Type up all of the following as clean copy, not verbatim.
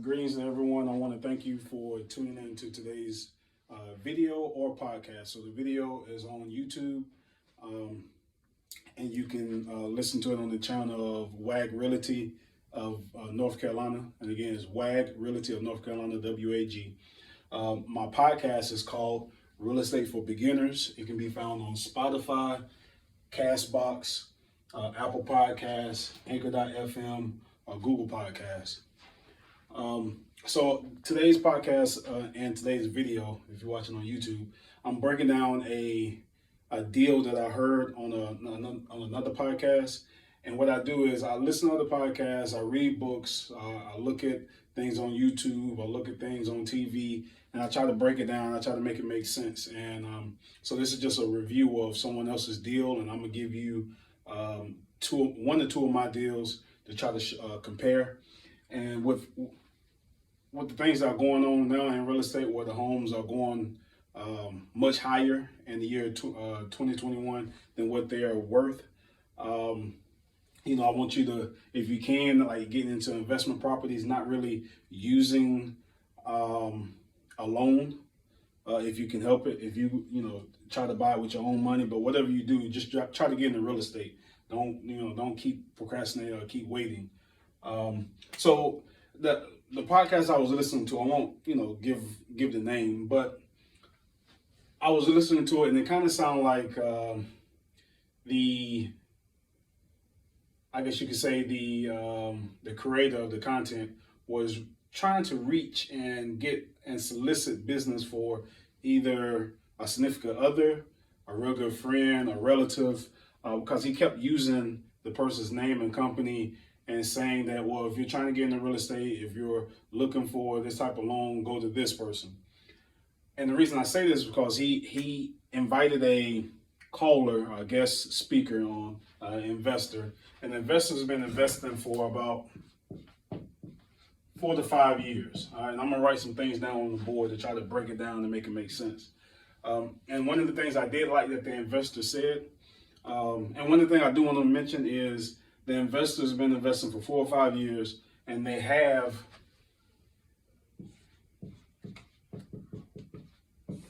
Greetings to everyone. I want to thank you for tuning in to today's video or podcast. So the video is on YouTube, um, and you can listen to it on the channel of WAG Realty of North Carolina. And again, it's WAG Realty of North Carolina, WAG. My podcast is called Real Estate for Beginners. It can be found on Spotify, Castbox, Apple Podcasts, Anchor.fm, or Google Podcasts. So today's podcast and today's video, if you're watching on YouTube, I'm breaking down a deal that I heard on another podcast. And what I do is I listen to other podcasts, I read books, I look at things on YouTube, I look at things on TV, and I try to break it down. I try to make it make sense. And so this is just a review of someone else's deal, and I'm gonna give you one or two of my deals to try to compare. And with the things that are going on now in real estate, where the homes are going much higher in the year 2021 than what they are worth. I want you to, if you can, like getting into investment properties, not really using a loan if you can help it. If you try to buy it with your own money, but whatever you do, just try to get into real estate. Don't keep procrastinating or keep waiting. So the podcast I was listening to, I won't give the name, but I was listening to it and it kind of sounded like I guess you could say the creator of the content was trying to reach and get and solicit business for either a significant other, a real good friend, a relative, because he kept using the person's name and company and saying that, well, if you're trying to get into real estate, if you're looking for this type of loan, go to this person. And the reason I say this is because he invited a caller, a guest speaker on investor, and the investor's been investing for about 4 to 5 years. All right, and I'm gonna write some things down on the board to try to break it down and make it make sense. And one of the things I did like that the investor said, and one of the things I do want to mention is the investor's been investing for 4 or 5 years, and they have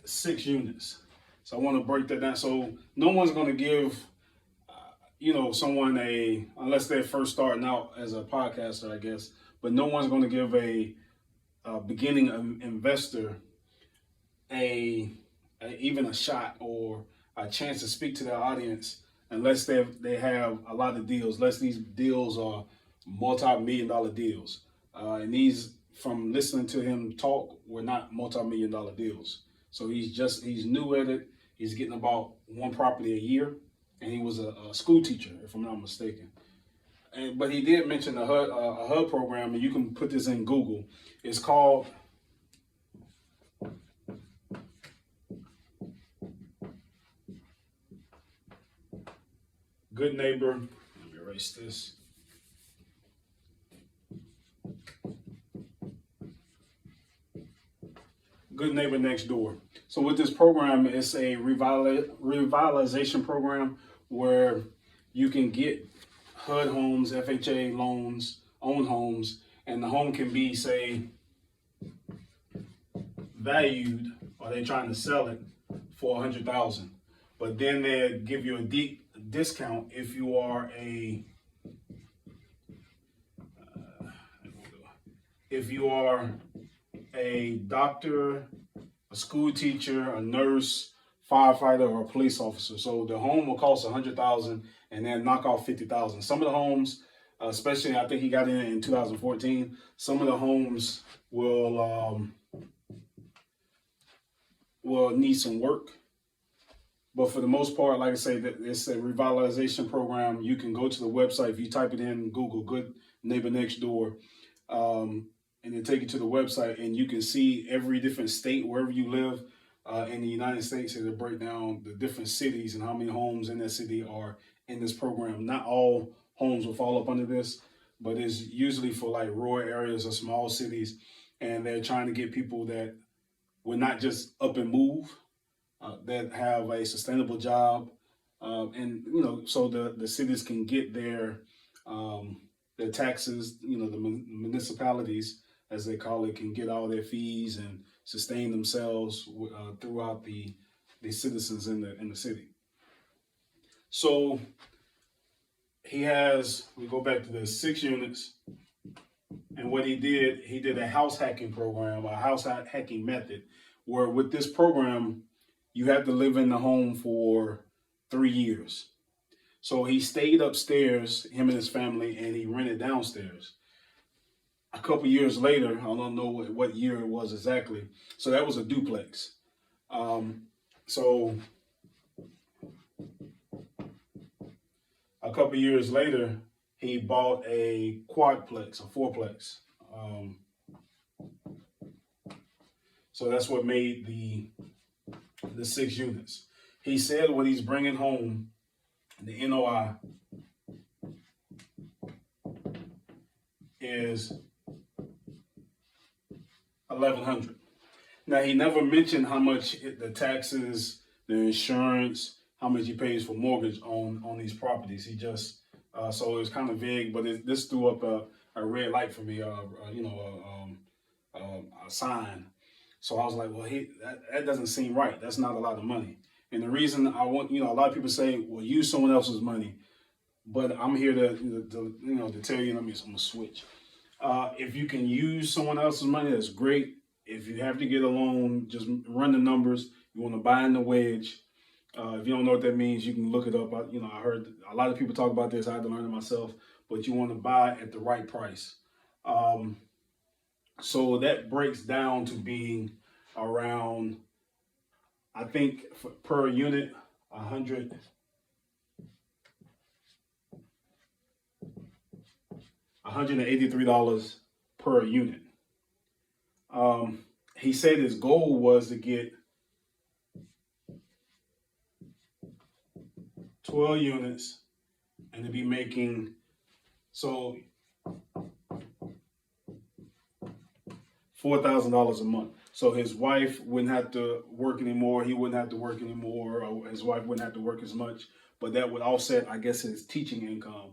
6 units. So I want to break that down. So no one's going to give, someone unless they're first starting out as a podcaster, I guess, but no one's going to give a beginning investor even a shot or a chance to speak to their audience unless they have a lot of deals, unless these deals are multi-million-dollar deals. And these, from listening to him talk, were not multi-million-dollar deals. So he's new at it. He's getting about one property a year, and he was a school teacher, if I'm not mistaken. But he did mention a HUD program, and you can put this in Google. It's called Good Neighbor. Let me erase this. Good Neighbor Next Door. So with this program, it's a revitalization program where you can get HUD homes, FHA loans, own homes, and the home can be, say, valued, or they're trying to sell it for $100,000. But then they give you a deep discount if you are a doctor, a school teacher, a nurse, firefighter, or a police officer. So the home will cost $100,000 and then knock off $50,000. Some of the homes, especially I think he got in 2014, some of the homes will need some work. But for the most part, like I say, it's a revitalization program. You can go to the website. If you type it in Google, Good Neighbor Next Door, and then take you to the website, and you can see every different state, wherever you live in the United States, it'll break down the different cities and how many homes in that city are in this program. Not all homes will fall up under this, but it's usually for like rural areas or small cities, and they're trying to get people that will not just up and move, that have a sustainable job, and so the cities can get their taxes, the municipalities as they call it, can get all their fees and sustain themselves throughout the citizens in the city. So he has, we go back to the 6 units, and what he did a house hacking program, a house hacking method, where with this program, you have to live in the home for 3 years. So he stayed upstairs, him and his family, and he rented downstairs. A couple years later, I don't know what year it was exactly. So that was a duplex. So a couple years later, he bought a quadplex, a fourplex. So that's what made the 6 units. He said what he's bringing home, the NOI, is $1,100. Now, he never mentioned how much the taxes, the insurance, how much he pays for mortgage on these properties. He just so it was kind of vague, but this threw up a red light for me, a sign. So I was like, well, that doesn't seem right. That's not a lot of money. And the reason I want, a lot of people say, well, use someone else's money, but I'm here to tell you. I'm gonna switch. If you can use someone else's money, that's great. If you have to get a loan, just run the numbers. You want to buy in the wedge. If you don't know what that means, you can look it up. I heard a lot of people talk about this. I had to learn it myself. But you want to buy at the right price. So that breaks down to being around, I think, per unit, $183 per unit. He said his goal was to get 12 units and to be making, so $4,000 a month. So his wife wouldn't have to work anymore. He wouldn't have to work anymore. Or his wife wouldn't have to work as much. But that would offset, I guess, his teaching income.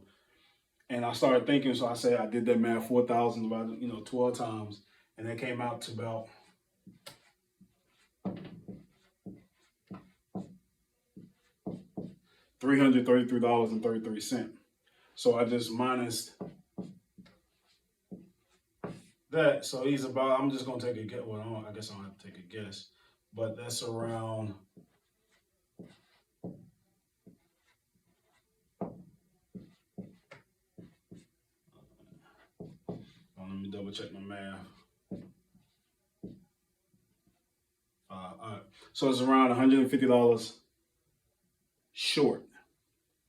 And I started thinking, so I did that math, 4,000 about 12 times, and that came out to about $333.33. So I just minus that. So he's about, I'm just going to take a guess. Well, I guess I don't have to take a guess. But that's around, let me double check my math. All right. So it's around $150 short.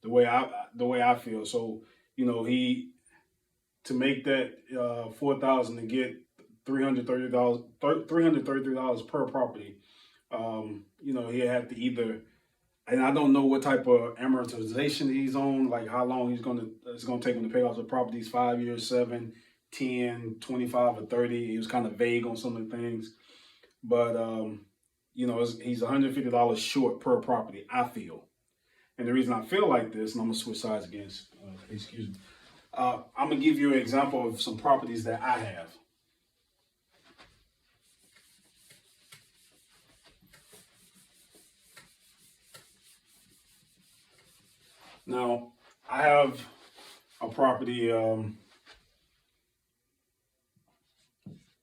The way I feel. So he, to make that 4,000 to get $333 per property. He had to either, and I don't know what type of amortization he's on, like how long it's gonna take him to pay off the properties, 5 years, 7, 10, 25, or 30. He was kind of vague on some of the things, but he's $150 short per property, I feel. And the reason I feel like this, and I'm gonna switch sides again, excuse me. I'm gonna give you an example of some properties that I have. Now, I have a property,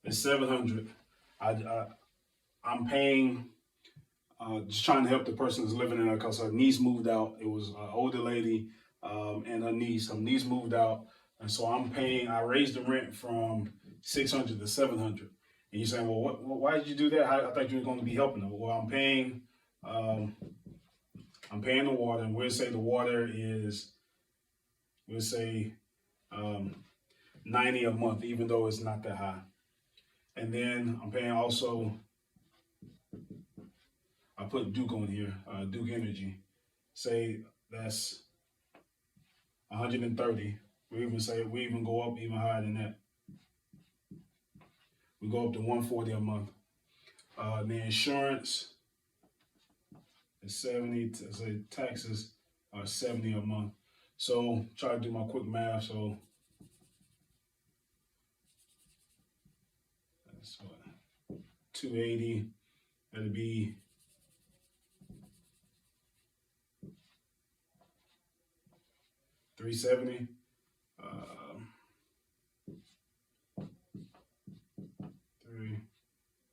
it's $700. I'm paying, just trying to help the person who's living in there because her niece moved out. It was an older lady and her niece. Her niece moved out, and so I'm paying. I raised the rent from $600 to $700. And you're saying, well, why did you do that? I thought you were going to be helping them. Well, I'm paying the water, and we'll say the water is, 90 a month, even though it's not that high. And then I'm paying also, I put Duke on here, Duke Energy. Say that's 130. We even go up even higher than that. We go up to 140 a month. The insurance is 70. Say taxes are 70 a month. So try to do my quick math. So So 280. That'll be 370.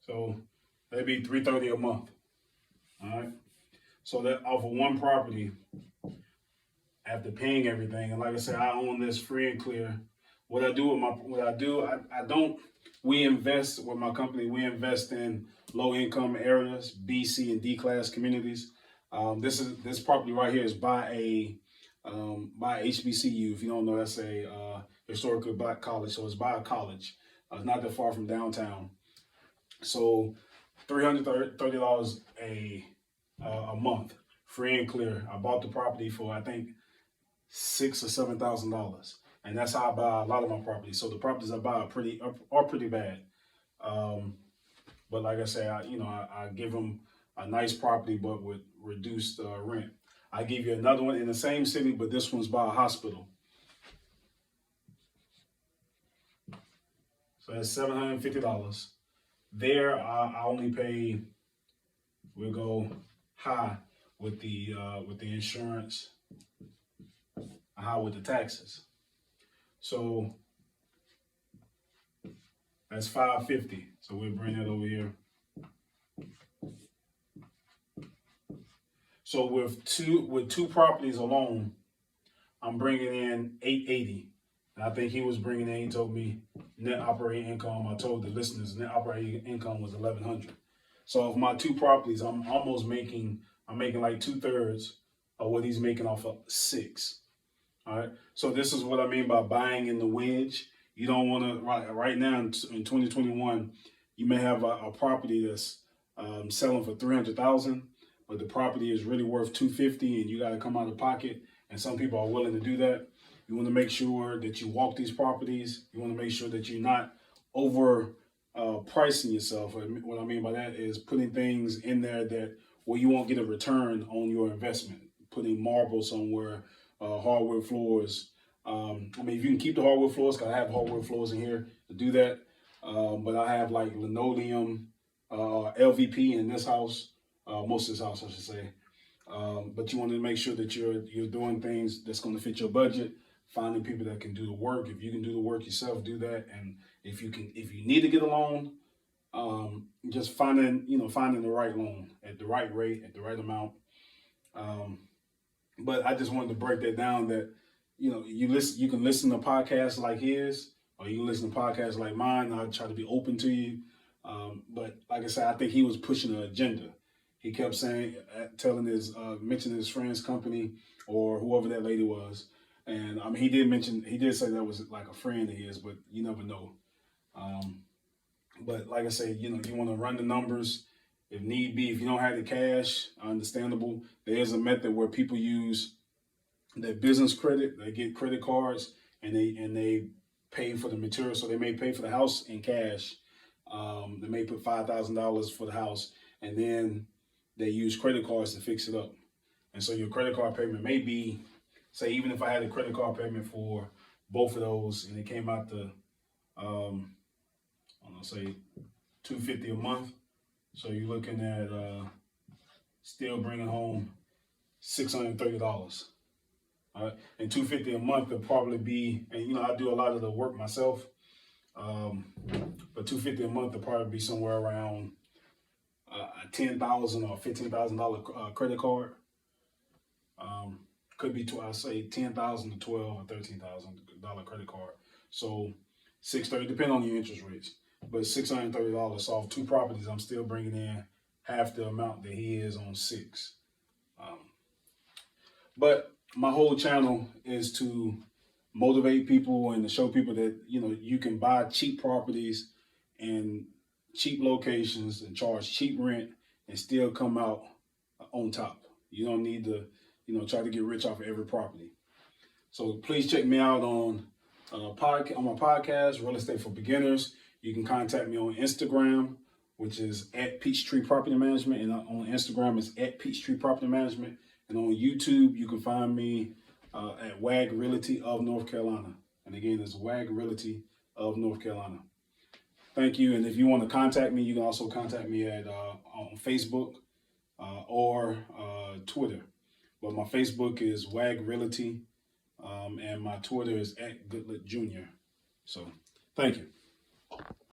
So that'd be 330 a month. All right. So that off of one property, after paying everything, and like I said, I own this free and clear. What I do, I don't. We invest with my company. We invest in low income areas, B, C, and D class communities. This property right here is by HBCU. If you don't know, that's a historically black college. So it's by a college. It's not that far from downtown. So $330 a month, free and clear. I bought the property for I think $6,000 or $7,000, and that's how I buy a lot of my properties. So the properties I buy are pretty bad. But like I say, I give them a nice property, but with reduced rent. I give you another one in the same city, but this one's by a hospital. So that's $750. There, I only pay. We'll go high with the insurance, high with the taxes. So that's $550. So we'll bring that over here. So with two properties alone, I'm bringing in $880. And I think he was bringing in. He told me net operating income. I told the listeners net operating income was $1,100. So of my two properties, I'm making like 2/3 of what he's making off of 6. All right. So this is what I mean by buying in the wedge. You don't want to right now in 2021, you may have a property that's selling for $300,000, but the property is really worth $250, and you got to come out of pocket. And some people are willing to do that. You want to make sure that you walk these properties. You want to make sure that you're not over pricing yourself. What I mean by that is putting things in there that where you won't get a return on your investment. Putting marble somewhere, hardwood floors. I mean, if you can keep the hardwood floors, because I have hardwood floors in here to do that. But I have like linoleum, LVP in this house, most of this house, I should say. But you want to make sure that you're doing things that's going to fit your budget. Finding people that can do the work. If you can do the work yourself, do that. And if you need to get a loan, just finding the right loan at the right rate, at the right amount. But I just wanted to break that down that, you can listen to podcasts like his, or you can listen to podcasts like mine. I try to be open to you. But like I said, I think he was pushing an agenda. He kept saying, mentioning his friend's company or whoever that lady was. And I mean, he did say that was like a friend of his, but you never know. But like I say, you want to run the numbers if need be. If you don't have the cash, understandable. There is a method where people use their business credit. They get credit cards and they pay for the material. So they may pay for the house in cash. They may put $5,000 for the house, and then they use credit cards to fix it up. And so your credit card payment may be, say, even if I had a credit card payment for both of those, and it came out to, say $250 a month. So you're looking at still bringing home $630. All right, and $250 a month will probably be, and I do a lot of the work myself. But $250 a month will probably be somewhere around a $10,000 or $15,000 credit card. Could be I say $10,000 to $12,000 or $13,000 credit card. So $630, depending on your interest rates. But $630 off 2 properties, I'm still bringing in half the amount that he is on 6. But my whole channel is to motivate people and to show people that you can buy cheap properties in cheap locations and charge cheap rent and still come out on top. You don't need to try to get rich off of every property. So please check me out on my podcast, Real Estate for Beginners. You can contact me on Instagram, which is @Peachtree Property Management, and on Instagram it's @Peachtree Property Management. And on YouTube, you can find me at WAG Realty of North Carolina. And again, it's WAG Realty of North Carolina. Thank you. And if you want to contact me, you can also contact me at on Facebook or Twitter. But my Facebook is WAG Realty, and my Twitter is @Goodlet Jr. So, thank you.